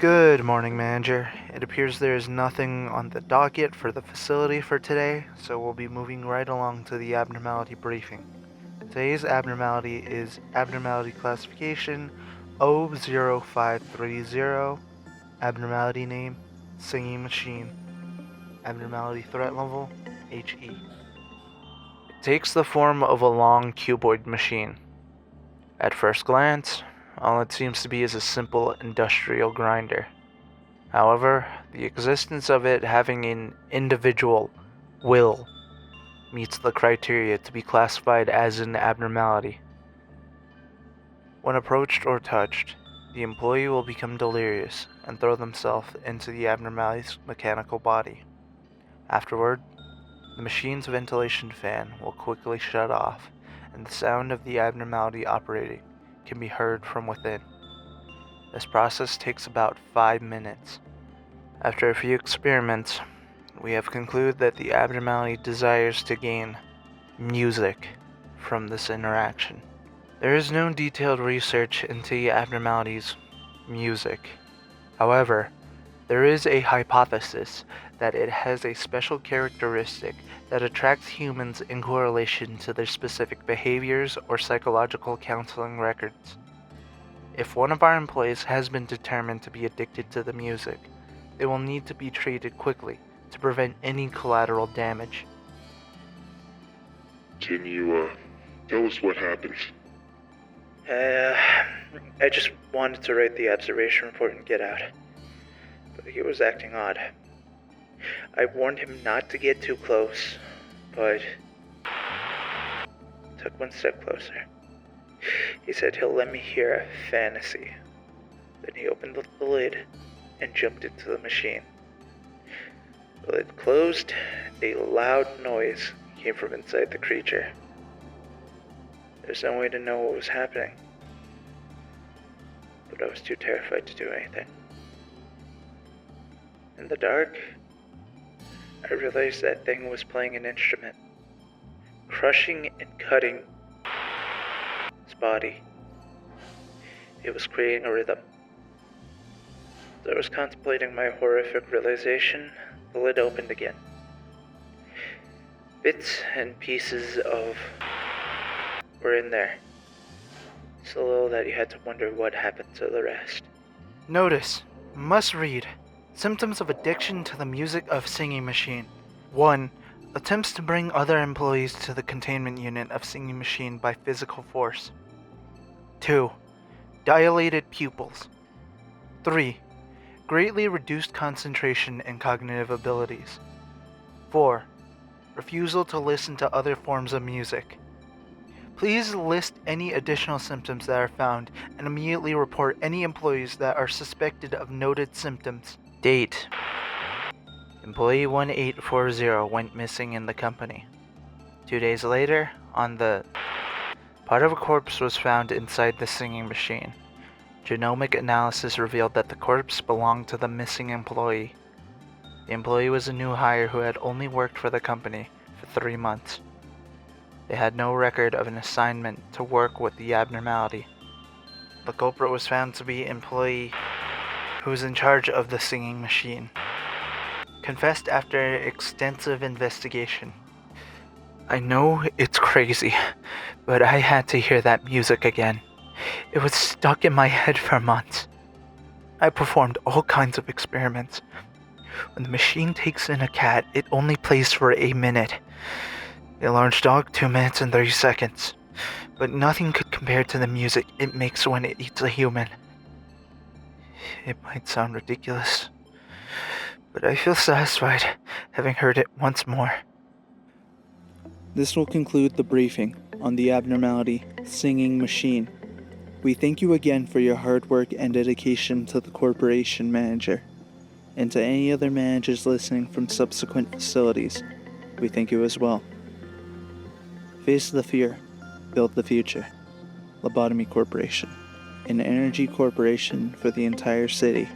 Good morning, Manager. It appears there is nothing on the docket for the facility for today, so we'll be moving right along to the abnormality briefing. Today's abnormality is abnormality classification O-05-30, abnormality name, singing machine, abnormality threat level, HE. It takes the form of a long cuboid machine. At first glance, all it seems to be is a simple industrial grinder. However, the existence of it having an individual will meets the criteria to be classified as an abnormality. When approached or touched, the employee will become delirious and throw themselves into the abnormality's mechanical body. Afterward, the machine's ventilation fan will quickly shut off, and the sound of the abnormality operating can be heard from within. This process takes about 5 minutes. After a few experiments, we have concluded that the abnormality desires to gain music from this interaction. There is no detailed research into the abnormality's music. However, there is a hypothesis that it has a special characteristic that attracts humans in correlation to their specific behaviors or psychological counseling records. If one of our employees has been determined to be addicted to the music, they will need to be treated quickly to prevent any collateral damage. Can you, tell us what happened? I just wanted to write the observation report and get out. But he was acting odd. I warned him not to get too close, but took one step closer. He said he'll let me hear a fantasy. Then he opened the lid and jumped into the machine. The lid closed, a loud noise came from inside the creature. There's no way to know what was happening, but I was too terrified to do anything. In the dark, I realized that thing was playing an instrument, crushing and cutting his body. It was creating a rhythm. As I was contemplating my horrific realization, the lid opened again. Bits and pieces of were in there, so little that you had to wonder what happened to the rest. Notice, must read. Symptoms of addiction to the music of singing machine. 1. Attempts to bring other employees to the containment unit of singing machine by physical force. 2. Dilated pupils. 3. Greatly reduced concentration and cognitive abilities. 4. Refusal to listen to other forms of music. Please list any additional symptoms that are found and immediately report any employees that are suspected of noted symptoms. Date. Employee 1840 went missing in the company. 2 days later, part of a corpse was found inside the singing machine. Genomic analysis revealed that the corpse belonged to the missing employee. The employee was a new hire who had only worked for the company for 3 months. They had no record of an assignment to work with the abnormality. The culprit was found to be an employee who was in charge of the singing machine. Confessed after extensive investigation. I know it's crazy, but I had to hear that music again. It was stuck in my head for months. I performed all kinds of experiments. When the machine takes in a cat, it only plays for a minute. A large dog, 2 minutes and 30 seconds. But nothing could compare to the music it makes when it eats a human. It might sound ridiculous, but I feel satisfied having heard it once more. This will conclude the briefing on the abnormality singing machine. We thank you again for your hard work and dedication to the corporation, Manager. And to any other managers listening from subsequent facilities, we thank you as well. Face the fear, build the future. Lobotomy Corporation, an energy corporation for the entire city.